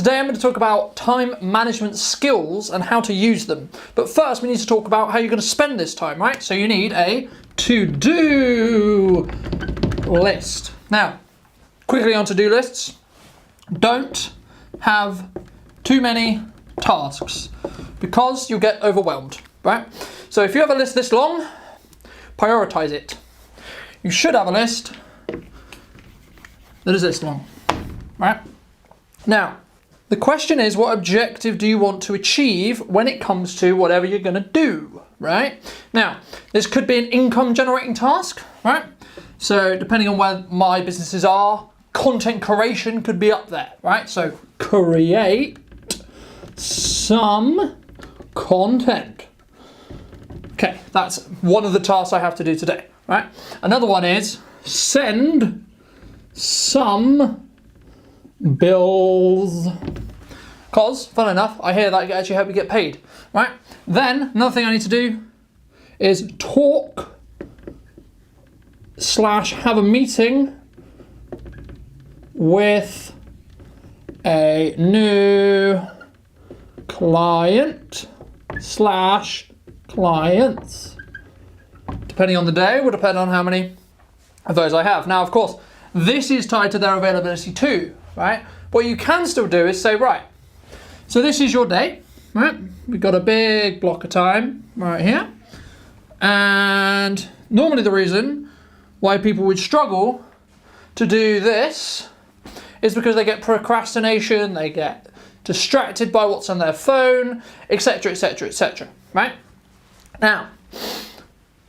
Today I'm going to talk about time management skills and how to use them. But first we need to talk about how you're going to spend this time, right? So you need a to-do list. Now, quickly on to-do lists. Don't have too many tasks because you'll get overwhelmed, right? So if you have a list this long, prioritize it. You should have a list that is this long, right? Now, the question is, what objective do you want to achieve when it comes to whatever you're going to do, right? Now, this could be an income generating task, right? So depending on where my businesses are, content creation could be up there, right? So create some content. Okay, that's one of the tasks I have to do today, right? Another one is send some bills. Because, fun enough, I hear that actually help you get paid, right? Then, another thing I need to do is talk / have a meeting with a new client / clients. Depending on the day, will depend on how many of those I have. Now, of course, this is tied to their availability too, right? What you can still do is say, right, so this is your day, right? We've got a big block of time right here. And normally the reason why people would struggle to do this is because they get procrastination, they get distracted by what's on their phone, etc., etc., etc., right? Now,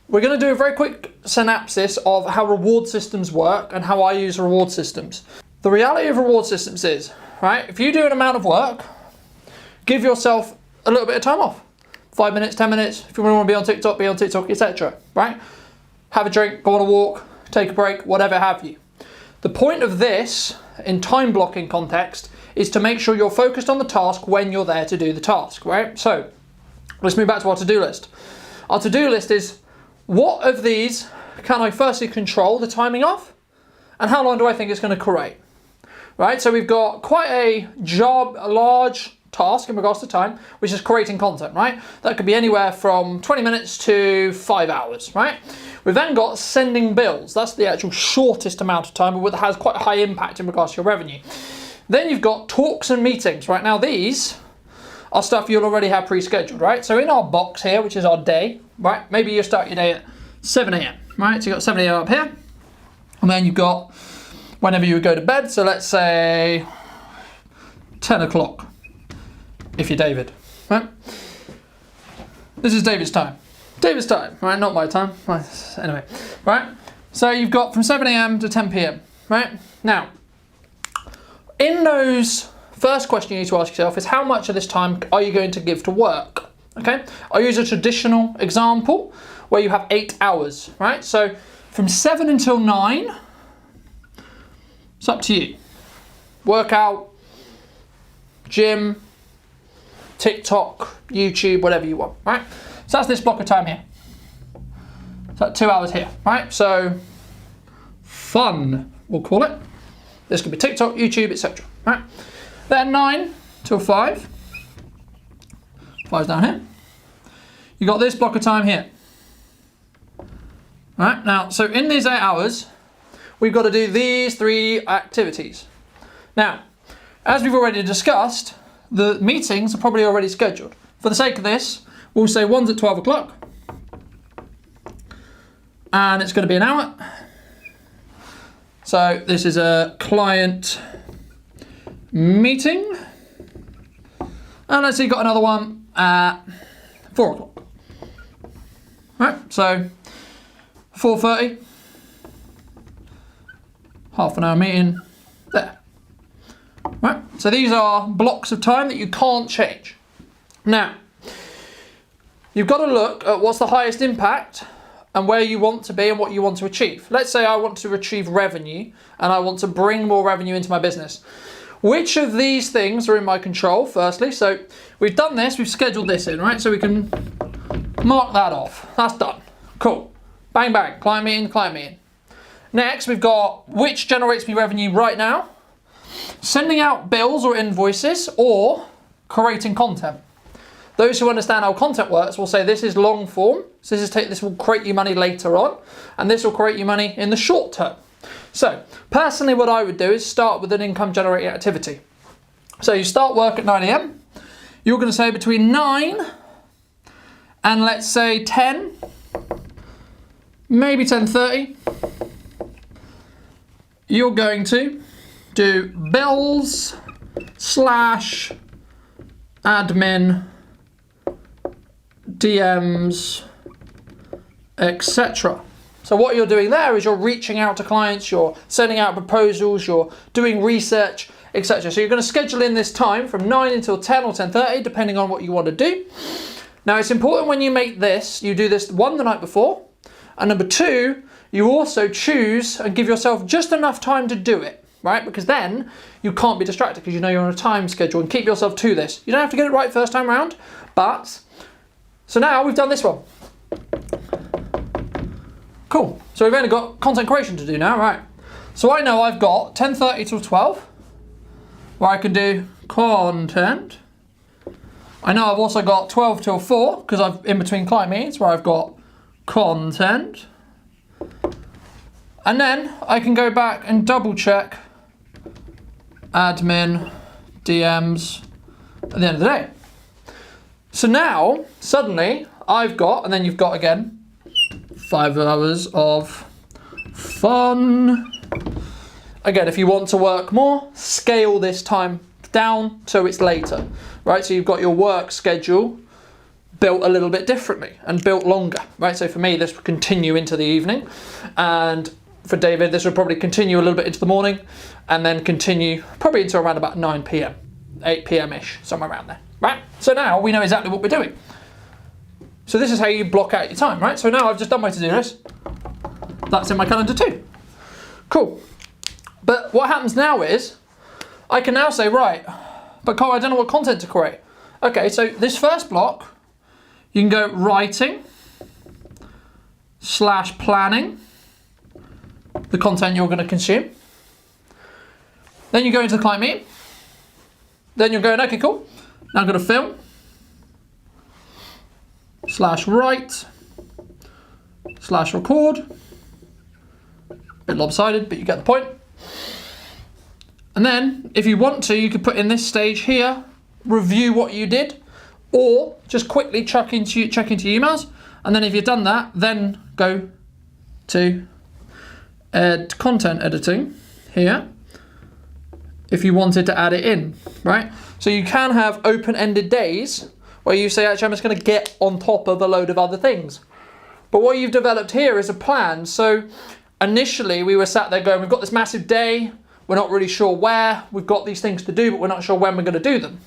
we're going to do a very quick synopsis of how reward systems work and how I use reward systems. The reality of reward systems is, right, if you do an amount of work, give yourself a little bit of time off. 5 minutes, 10 minutes, if you want to be on TikTok, etc., right? Have a drink, go on a walk, take a break, whatever have you. The point of this, in time blocking context, is to make sure you're focused on the task when you're there to do the task, right? So, let's move back to our to-do list. Our to-do list is, what of these can I firstly control the timing of? And how long do I think it's going to create? Right, so we've got quite a large task in regards to time, which is creating content, right? That could be anywhere from 20 minutes to 5 hours, right? We've then got sending bills. That's the actual shortest amount of time, but that has quite a high impact in regards to your revenue. Then you've got talks and meetings, right? Now these are stuff you'll already have pre-scheduled, right? So in our box here, which is our day, right? Maybe you start your day at 7 a.m, right? So you've got 7 a.m. up here, and then you've got whenever you would go to bed, so let's say 10 o'clock, if you're David, right? This is David's time. David's time, right? Not my time. Anyway, right? So you've got from 7 a.m. to 10 p.m, right? Now, in those, first question you need to ask yourself is, how much of this time are you going to give to work? Okay? I'll use a traditional example where you have 8 hours, right? So from 7 until 9, it's up to you. Workout, gym, TikTok, YouTube, whatever you want, right? So that's this block of time here. So 2 hours here, right? So fun, we'll call it. This could be TikTok, YouTube, etc., right? Then 9 till 5. 5's down here. You got this block of time here. Right, now, so in these 8 hours, we've got to do these 3 activities. Now, as we've already discussed, the meetings are probably already scheduled. For the sake of this, we'll say one's at 12 o'clock. And it's going to be an hour. So this is a client meeting. And let's see, got another one at 4 o'clock. Right, so 4:30. Half an hour meeting there. Right, so these are blocks of time that you can't change. Now, you've got to look at what's the highest impact and where you want to be and what you want to achieve. Let's say I want to achieve revenue and I want to bring more revenue into my business. Which of these things are in my control, firstly? So we've done this, we've scheduled this in, right? So we can mark that off. That's done. Cool. Bang, bang. Client meeting, client meeting. Next, we've got which generates me revenue right now sending out bills or invoices or creating content. Those who understand how content works will say this is long form, so this will create you money later on, and this will create you money in the short term. So personally what I would do is start with an income generating activity. So you start work at 9 a.m, you're going to say between 9 and let's say 10, maybe 10:30, you're going to do bills / admin, DMs, etc. So what you're doing there is you're reaching out to clients, you're sending out proposals, you're doing research, etc. So you're going to schedule in this time from 9 until 10 or 10:30, depending on what you want to do. Now it's important when you make this, you do this one the night before, and number two, you also choose and give yourself just enough time to do it, right? Because then you can't be distracted because you know you're on a time schedule, and keep yourself to this. You don't have to get it right first time round, but so now we've done this one. Cool. So we've only got content creation to do now, right? So I know I've got 10:30 till 12, where I can do content. I know I've also got 12 till 4, because I've in between client meetings, where I've got content. And then I can go back and double check admin, DMs at the end of the day. So now, suddenly, I've got, and then you've got again, 5 hours of fun. Again, if you want to work more, scale this time down so it's later, right? So you've got your work schedule built a little bit differently and built longer, right? So for me, this would continue into the evening, and for David, this would probably continue a little bit into the morning, and then continue probably until around about 9 p.m, 8 p.m-ish, somewhere around there, right? So now we know exactly what we're doing. So this is how you block out your time, right? So now I've just done my to-do list. That's in my calendar too. Cool. But what happens now is, I can now say, right, but Cole, I don't know what content to create. Okay, so this first block, you can go writing / planning, the content you're going to consume. Then you go into the client meeting. Then you're going, okay, cool. Now I'm going to film / write / record. Bit lopsided, but you get the point. And then, if you want to, you could put in this stage here, review what you did, or just quickly check into your emails. And then if you've done that, then go to content editing here, if you wanted to add it in, right? So you can have open-ended days where you say, actually, I'm just going to get on top of a load of other things. But what you've developed here is a plan. So initially, we were sat there going, we've got this massive day, we're not really sure where, we've got these things to do, but we're not sure when we're going to do them.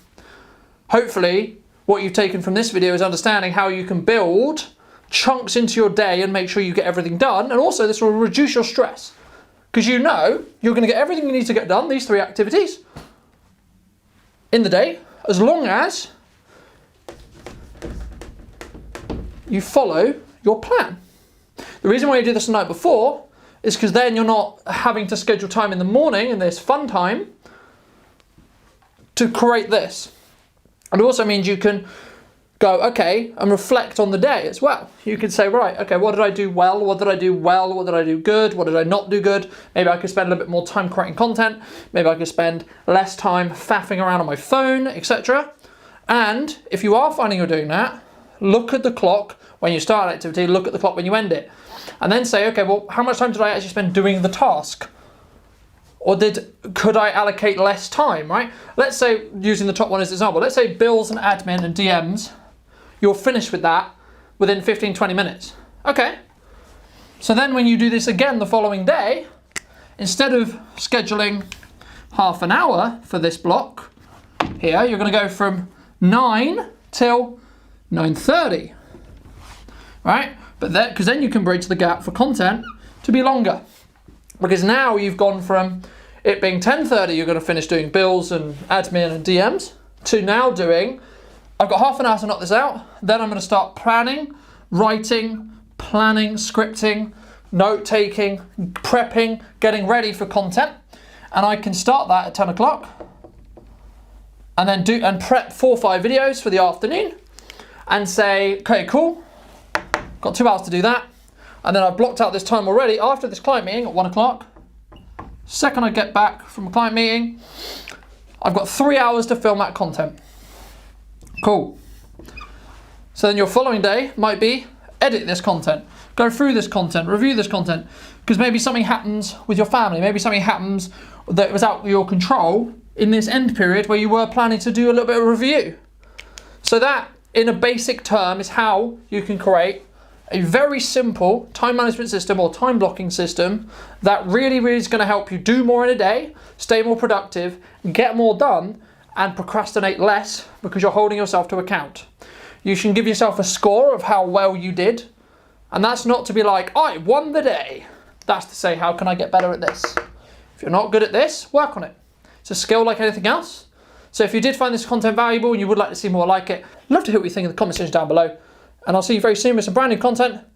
Hopefully, what you've taken from this video is understanding how you can build chunks into your day and make sure you get everything done. And also, this will reduce your stress, because you know you're going to get everything you need to get done, these 3 activities, in the day, as long as you follow your plan. The reason why you do this the night before is because then you're not having to schedule time in the morning in this fun time to create this. And it also means you can go, okay, and reflect on the day as well. You can say, right, okay, what did I do well? What did I do well? What did I do good? What did I not do good? Maybe I could spend a little bit more time creating content. Maybe I could spend less time faffing around on my phone, etc. And if you are finding you're doing that, look at the clock when you start an activity, look at the clock when you end it. And then say, okay, well, how much time did I actually spend doing the task? Or could I allocate less time, right? Let's say, using the top one as an example, let's say bills and admin and DMs, you're finished with that within 15, 20 minutes. Okay. So then when you do this again the following day, instead of scheduling half an hour for this block here, you're going to go from 9 till 9:30, right? But because then you can bridge the gap for content to be longer. Because now you've gone from it being 10:30, you're going to finish doing bills and admin and DMs, to now doing, I've got half an hour to knock this out, then I'm going to start planning, writing, planning, scripting, note-taking, prepping, getting ready for content. And I can start that at 10 o'clock and then prep 4 or 5 videos for the afternoon and say, okay, cool, got 2 hours to do that. And then I've blocked out this time already after this client meeting at 1 o'clock. Second I get back from a client meeting, I've got 3 hours to film that content. Cool. So then your following day might be edit this content, go through this content, review this content, because maybe something happens with your family, maybe something happens that was out of your control in this end period where you were planning to do a little bit of review. So that, in a basic term, is how you can create a very simple time management system or time blocking system that really is going to help you do more in a day, stay more productive, get more done, and procrastinate less because you're holding yourself to account. You should give yourself a score of how well you did, and that's not to be like, I won the day. That's to say, how can I get better at this? If you're not good at this, work on it. It's a skill like anything else. So if you did find this content valuable and you would like to see more like it, love to hear what you think in the comment section down below. And I'll see you very soon with some brand new content.